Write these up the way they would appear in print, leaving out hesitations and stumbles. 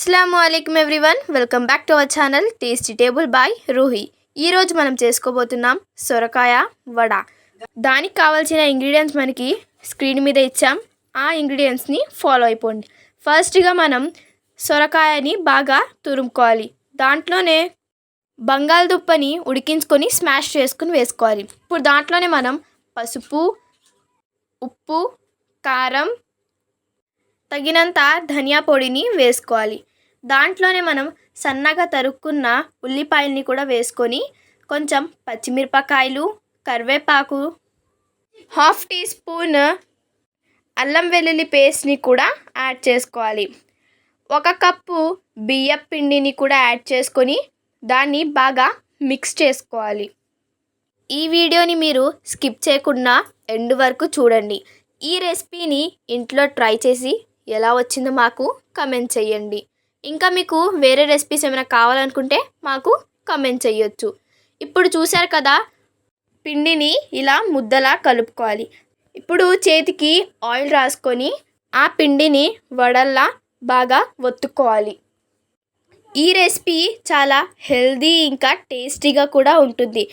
అస్సలాముఅలైకుం everyone, welcome back to our channel Tasty Table by Ruhi. ఈరోజు మనం చేసుకోబోతున్నాం సొరకాయ వడ. దానికి కావాల్సిన ఇంగ్రీడియంట్స్ మనకి స్క్రీన్ మీద ఇచ్చాం. ఆ ఇంగ్రీడియంట్స్ని ఫాలో అయిపోండి. ఫస్ట్గా మనం సొరకాయని బాగా తురుముకోవాలి. దాంట్లోనే బంగాళదుంపని ఉడికించుకొని స్మాష్ చేసుకుని వేసుకోవాలి. ఇప్పుడు దాంట్లోనే మనం పసుపు, ఉప్పు, కారం, తగినంత ధనియా పొడిని వేసుకోవాలి. దాంట్లోనే మనం సన్నగా తరుక్కున్న ఉల్లిపాయల్ని కూడా వేసుకొని కొంచెం పచ్చిమిరపకాయలు, కరివేపాకు, హాఫ్ టీ స్పూన్ అల్లం వెల్లుల్లి పేస్ట్ని కూడా యాడ్ చేసుకోవాలి. 1 కప్పు బియ్యం పిండిని కూడా యాడ్ చేసుకొని దాన్ని బాగా మిక్స్ చేసుకోవాలి. ఈ వీడియోని మీరు స్కిప్ చేయకుండా ఎండ్ వరకు చూడండి. ఈ రెసిపీని ఇంట్లో ట్రై చేసి ఎలా వచ్చిందో మాకు కమెంట్ చేయండి. ఇంకా మీకు వేరే రెసిపీస్ ఏమైనా కావాలనుకుంటే మాకు కమెంట్ చేయొచ్చు. ఇప్పుడు చూశారు కదా, పిండిని ఇలా ముద్దలా కలుపుకోవాలి. ఇప్పుడు చేతికి ఆయిల్ రాసుకొని ఆ పిండిని వడల్లా బాగా ఒత్తుకోవాలి. ఈ రెసిపీ చాలా హెల్దీ ఇంకా టేస్టీగా కూడా ఉంటుంది.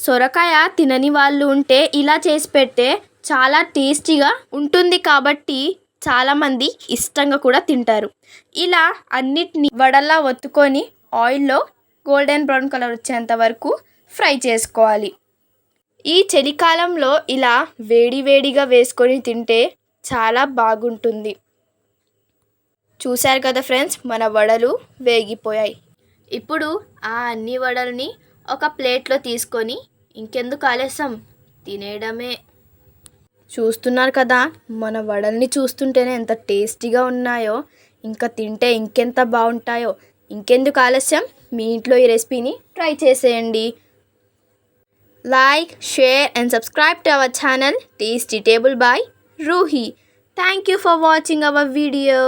సొరకాయ తినని వాళ్ళు ఉంటే ఇలా చేసి పెడితే చాలా టేస్టీగా ఉంటుంది కాబట్టి చాలామంది ఇష్టంగా కూడా తింటారు. ఇలా అన్నిటిని వడల్లా ఒత్తుకొని ఆయిల్లో గోల్డెన్ బ్రౌన్ కలర్ వచ్చేంత వరకు ఫ్రై చేసుకోవాలి. ఈ చలికాలంలో ఇలా వేడివేడిగా వేసుకొని తింటే చాలా బాగుంటుంది. చూశారు కదా ఫ్రెండ్స్, మన వడలు వేగిపోయాయి. ఇప్పుడు ఆ అన్ని వడల్ని ఒక ప్లేట్లో తీసుకొని ఇంకెందుకు ఆలస్యం, తినేయడమే. చూస్తున్నారు కదా, మన వడల్ని చూస్తుంటేనే ఎంత టేస్టీగా ఉన్నాయో, ఇంకా తింటే ఇంకెంత బాగుంటాయో. ఇంకెందుకు ఆలస్యం, మీ ఇంట్లో ఈ రెసిపీని ట్రై చేసేయండి. Like, share and subscribe to our channel Tasty Table by Ruhi. Thank you for watching our video.